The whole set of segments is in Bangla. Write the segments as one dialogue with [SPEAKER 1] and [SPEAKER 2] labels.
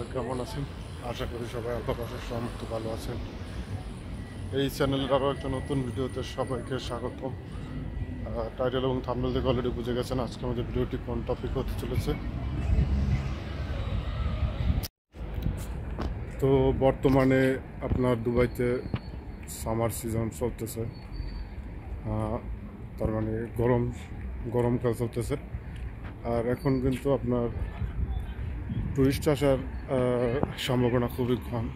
[SPEAKER 1] সবাই কেমন আছেন? আশা করি সবাই আল্লাহর অশেষ রহমতে ভালো আছেন। এই চ্যানেলের আরও একটা নতুন ভিডিওতে সবাইকে স্বাগতম। টাইটেল এবং থাম্বনেল থেকে অলরেডি বুঝে গেছেন আজকে আমাদের ভিডিওটি কোন টপিক হতে চলেছে। তো বর্তমানে আপনার দুবাইতে সামার সিজন চলতেছে, তার মানে গরমকাল চলতেছে। আর এখন কিন্তু আপনার টুরিস্ট আসার সম্ভাবনা খুবই কম,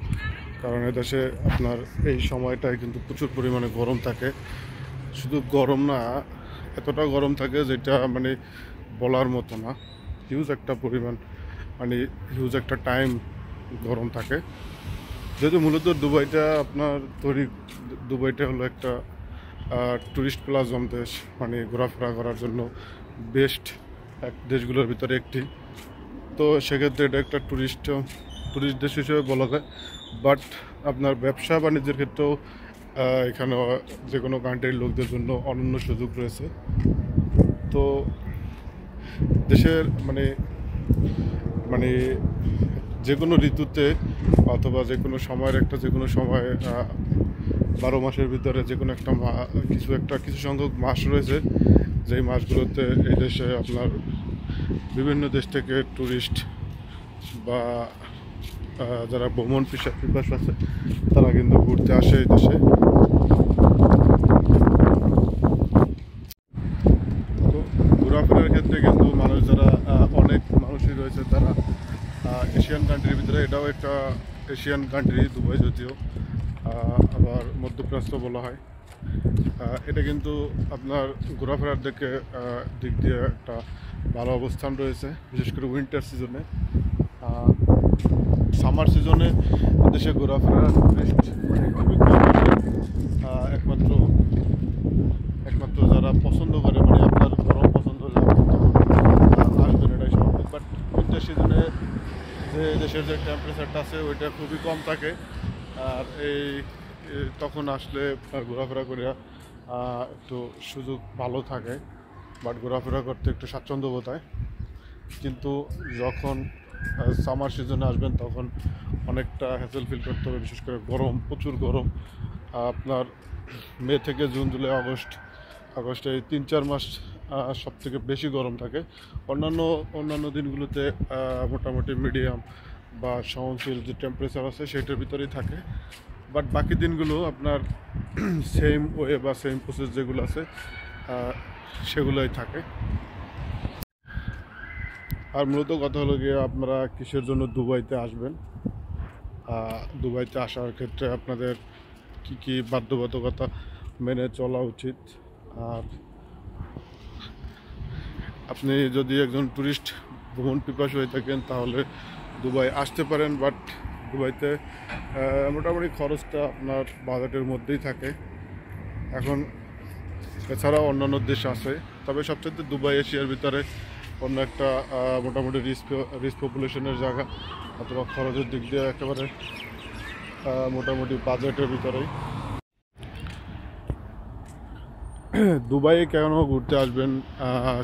[SPEAKER 1] কারণ এদেশে আপনার এই সময়টায় কিন্তু প্রচুর পরিমাণে গরম থাকে। শুধু গরম না, এতটা গরম থাকে যেটা মানে বলার মতো না। হিউজ একটা পরিমাণ, মানে হিউজ একটা টাইম গরম থাকে। যেহেতু মূলত দুবাইটা হলো একটা টুরিস্ট প্লাজম দেশ, মানে ঘোরাফেরা করার জন্য বেস্ট দেশগুলোর ভিতরে একটি। তো সেক্ষেত্রে এটা একটা টুরিস্ট দেশ হিসেবে বলা যায়। বাট আপনার ব্যবসা বাণিজ্যের ক্ষেত্রেও এখানে যে কোনো কান্ট্রির লোকদের জন্য অনন্য সুযোগ রয়েছে। তো দেশের মানে মানে যে কোনো ঋতুতে অথবা যে কোনো সময়ের যে কোনো সময় 12 মাসের ভিতরে যে কোনো একটা কিছু সংখ্যক মাস রয়েছে, যেই মাসগুলোতে এই দেশে আপনার বিভিন্ন দেশ থেকে টুরিস্ট বা যারা ভ্রমণ পিপাসু আছে তারা কিন্তু ঘুরতে আসে এই দেশে। তো ঘোরাফেরার ক্ষেত্রে কিন্তু অনেক মানুষই রয়েছে, তারা এশিয়ান কান্ট্রির ভিতরে, এটাও একটা এশিয়ান কান্ট্রি দুবাই, যদিও আবার মধ্যপ্রাচ্য বলা হয়। এটা কিন্তু আপনার ঘোরাফেরার দিক দিয়ে একটা ভালো অবস্থান রয়েছে, বিশেষ করে উইন্টার সিজনে। সামার সিজনে দেশে ঘোরাফেরার মানে খুবই কম আসে। একমাত্র যারা পছন্দ করে, মানে আপনার গরম পছন্দ হলে আসবেন, এটাই স্বাভাবিক। বাট উইন্টার সিজনে যে দেশের যে টেম্পারেচারটা আছে ওইটা খুবই কম থাকে, আর তখন আসলে ঘোরাফেরা করে একটু সুযোগ ভালো থাকে, বাট ঘোরাফেরা করতে একটু স্বাচ্ছন্দ্য বোধ হয়। কিন্তু যখন সামার সিজনে আসবেন তখন অনেকটা হ্যাসেল ফিল করতে হবে, বিশেষ করে প্রচুর গরম। আপনার মে থেকে জুন, জুলাই, আগস্টে এই 3-4 মাস সব থেকে বেশি গরম থাকে। অন্যান্য দিনগুলোতে মোটামুটি মিডিয়াম বা সহনশীল যে টেম্পারেচার আছে সেটার ভিতরেই থাকে। বাট বাকি দিনগুলো আপনার সেম ওয়ে বা সেম প্রসেস যেগুলো আছে সেগুলোই থাকে। আর মূলত কথা হলো গিয়ে আপনারা কিসের জন্য দুবাইতে আসবেন। দুবাইতে আসার ক্ষেত্রে আপনাদের কি বাধ্যবাধকতা মেনে চলা উচিত। আর আপনি যদি একজন টুরিস্ট ভ্রমণ পিপাসু হয়ে থাকেন তাহলে দুবাই আসতে পারেন, বাট দুবাইতে মোটামুটি খরচটা আপনার বাজেটের মধ্যেই থাকে। এখন এছাড়াও অন্যান্য দেশ আছে, তবে সবচেয়ে দুবাই এশিয়ার ভিতরে অন্য একটা মোটামুটি রিচ পপুলেশনের জায়গা, অথবা খরচের দিক দিয়ে একেবারে মোটামুটি বাজেটের ভিতরেই। দুবাইয়ে কেন ঘুরতে আসবেন,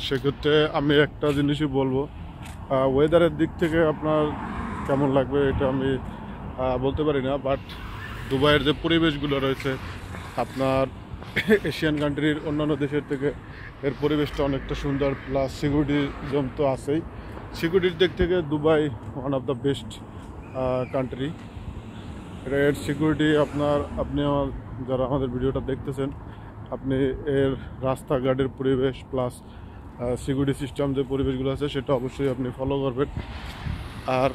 [SPEAKER 1] সেক্ষেত্রে আমি একটা জিনিসই বলবো, ওয়েদারের দিক থেকে আপনার কেমন লাগবে এটা আমি বলতে পারি না। বাট দুবাইয়ের যে পরিবেশগুলো রয়েছে আপনার এশিয়ান কান্ট্রির অন্যান্য দেশের থেকে এর পরিবেশটা অনেকটা সুন্দর, প্লাস সিকিউরিটি জোন তো আছেই। সিকিউরিটির দিক থেকে Dubai one of the best country. এর সিকিউরিটি আপনি যারা আমাদের ভিডিওটা দেখতেছেন, আপনি এর রাস্তাঘাটের পরিবেশ প্লাস সিকিউরিটি সিস্টেম যে পরিবেশগুলো আছে সেটা অবশ্যই আপনি ফলো করবেন। আর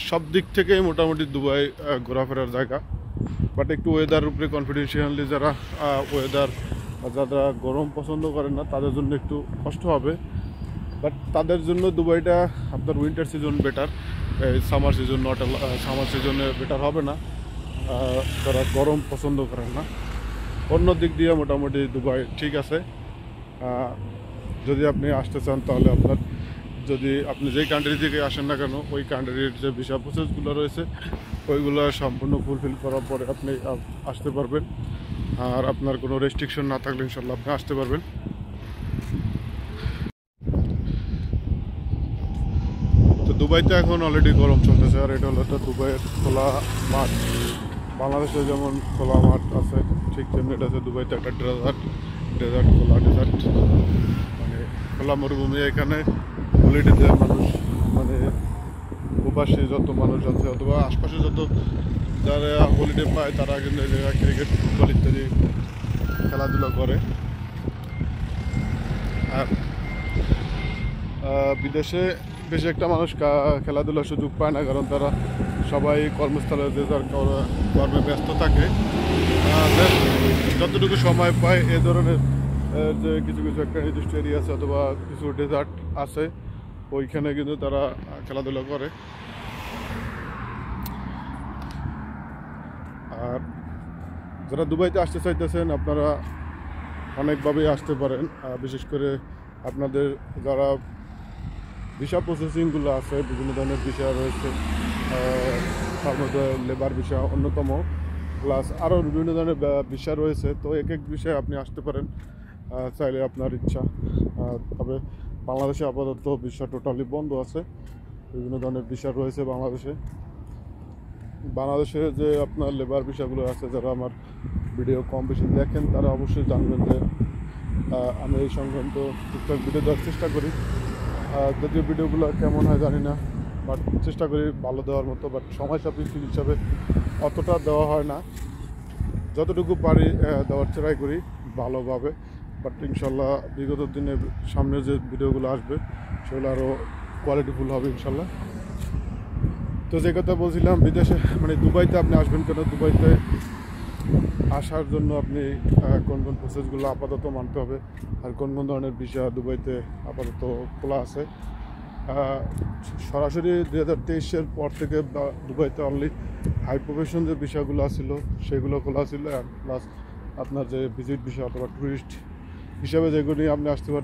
[SPEAKER 1] সব দিক থেকেই মোটামুটি দুবাই ঘোরাফেরার জায়গা। বাট একটু ওয়েদার উপরে কনফিডেন্সিয়ালি যারা গরম পছন্দ করেন না তাদের জন্য একটু কষ্ট হবে। বাট তাদের জন্য দুবাইটা আপনার উইন্টার সিজন বেটার, সামার সিজনে বেটার হবে না যারা গরম পছন্দ করেন না। অন্য দিক দিয়ে মোটামুটি দুবাই ঠিক আছে। যদি আপনি আসতে চান তাহলে যদি আপনি যেই কান্ট্রি থেকে আসেন না কেন, ওই কান্ট্রির যে ভিসা প্রসেসগুলো রয়েছে ওইগুলো সম্পূর্ণ ফুলফিল করার পরে আপনি আসতে পারবেন। আর আপনার কোনো রেস্ট্রিকশন না থাকলে ইনশাল্লাহ আপনি আসতে পারবেন। তো দুবাইতে এখন অলরেডি গরম চলতেছে, আর এটা হলো একটা দুবাইয়ের খোলা মাঠ। বাংলাদেশে যেমন খোলা মাঠ আছে ঠিক তেমনি এটা আছে দুবাইতে একটা ডেজার্ট খোলা ডেজার্ট, মানে খোলা মরুভূমি। এখানে হলিডেতে মানুষ মানে প্রবাসী যত মানুষ আছে অথবা আশপাশে যত যারা হলিডে পায় তারা কিন্তু এই জায়গায় ক্রিকেট ফুটবল ইত্যাদি খেলাধুলা করে। আর বিদেশে বেশি একটা মানুষ খেলাধুলার সুযোগ পায় না, কারণ তারা সবাই কর্মস্থলে যে যার কর্মে ব্যস্ত থাকে। যতটুকু সময় পায় এ ধরনের যে কিছু কিছু একটা নির্দিষ্ট এরিয়া আছে অথবা কিছু ডেজার্ট আছে, ওইখানে কিন্তু তারা খেলাধুলা করে। আর যারা দুবাইতে আসতে চাইতেছেন আপনারা অনেকভাবেই আসতে পারেন, বিশেষ করে আপনাদের যারা ভিসা প্রসেসিংগুলো আছে, বিভিন্ন ধরনের ভিসা রয়েছে, তার মধ্যে লেবার ভিসা অন্যতম, প্লাস আরও বিভিন্ন ধরনের ভিসা রয়েছে। তো এক এক বিষয়ে আপনি আসতে পারেন চাইলে আপনার ইচ্ছা। তবে বাংলাদেশে আপাতত ভিসা টোটালি বন্ধ আছে, বিভিন্ন ধরনের ভিসা রয়েছে বাংলাদেশে যে আপনার লেবার ভিসাগুলো আছে, যারা আমার ভিডিও কম বেশি দেখেন তারা অবশ্যই জানবেন যে আমি এই সংক্রান্ত টুকটাক ভিডিও দেওয়ার চেষ্টা করি। যদিও ভিডিওগুলো কেমন হয় জানি না, বাট চেষ্টা করি ভালো দেওয়ার মতো, বাট সময় সাপেক্ষ হিসাবে অতটা দেওয়া হয় না, যতটুকু পারি দেওয়ার ট্রাই করি ভালোভাবে। বাট ইনশাল্লাহ বিগত দিনে সামনে যে ভিডিওগুলো আসবে সেগুলো আরও কোয়ালিটিফুল হবে ইনশাল্লাহ। তো যে কথা বলছিলাম, বিদেশে মানে দুবাইতে আপনি আসবেন কেন, দুবাইতে আসার জন্য আপনি কোন কোন প্রসেসগুলো আপাতত মানতে হবে, আর কোন কোন ধরনের ভিসা দুবাইতে আপাতত খোলা আছে। সরাসরি 2023-এর পর থেকে দুবাইতে অনলি হাই প্রফেশন যে ভিসাগুলো ছিল সেগুলো খোলা ছিল, আর প্লাস আপনার যে ভিজিট ভিসা অথবা টুরিস্ট হিসাবে যেগুলি আপনি আসতে পারতেন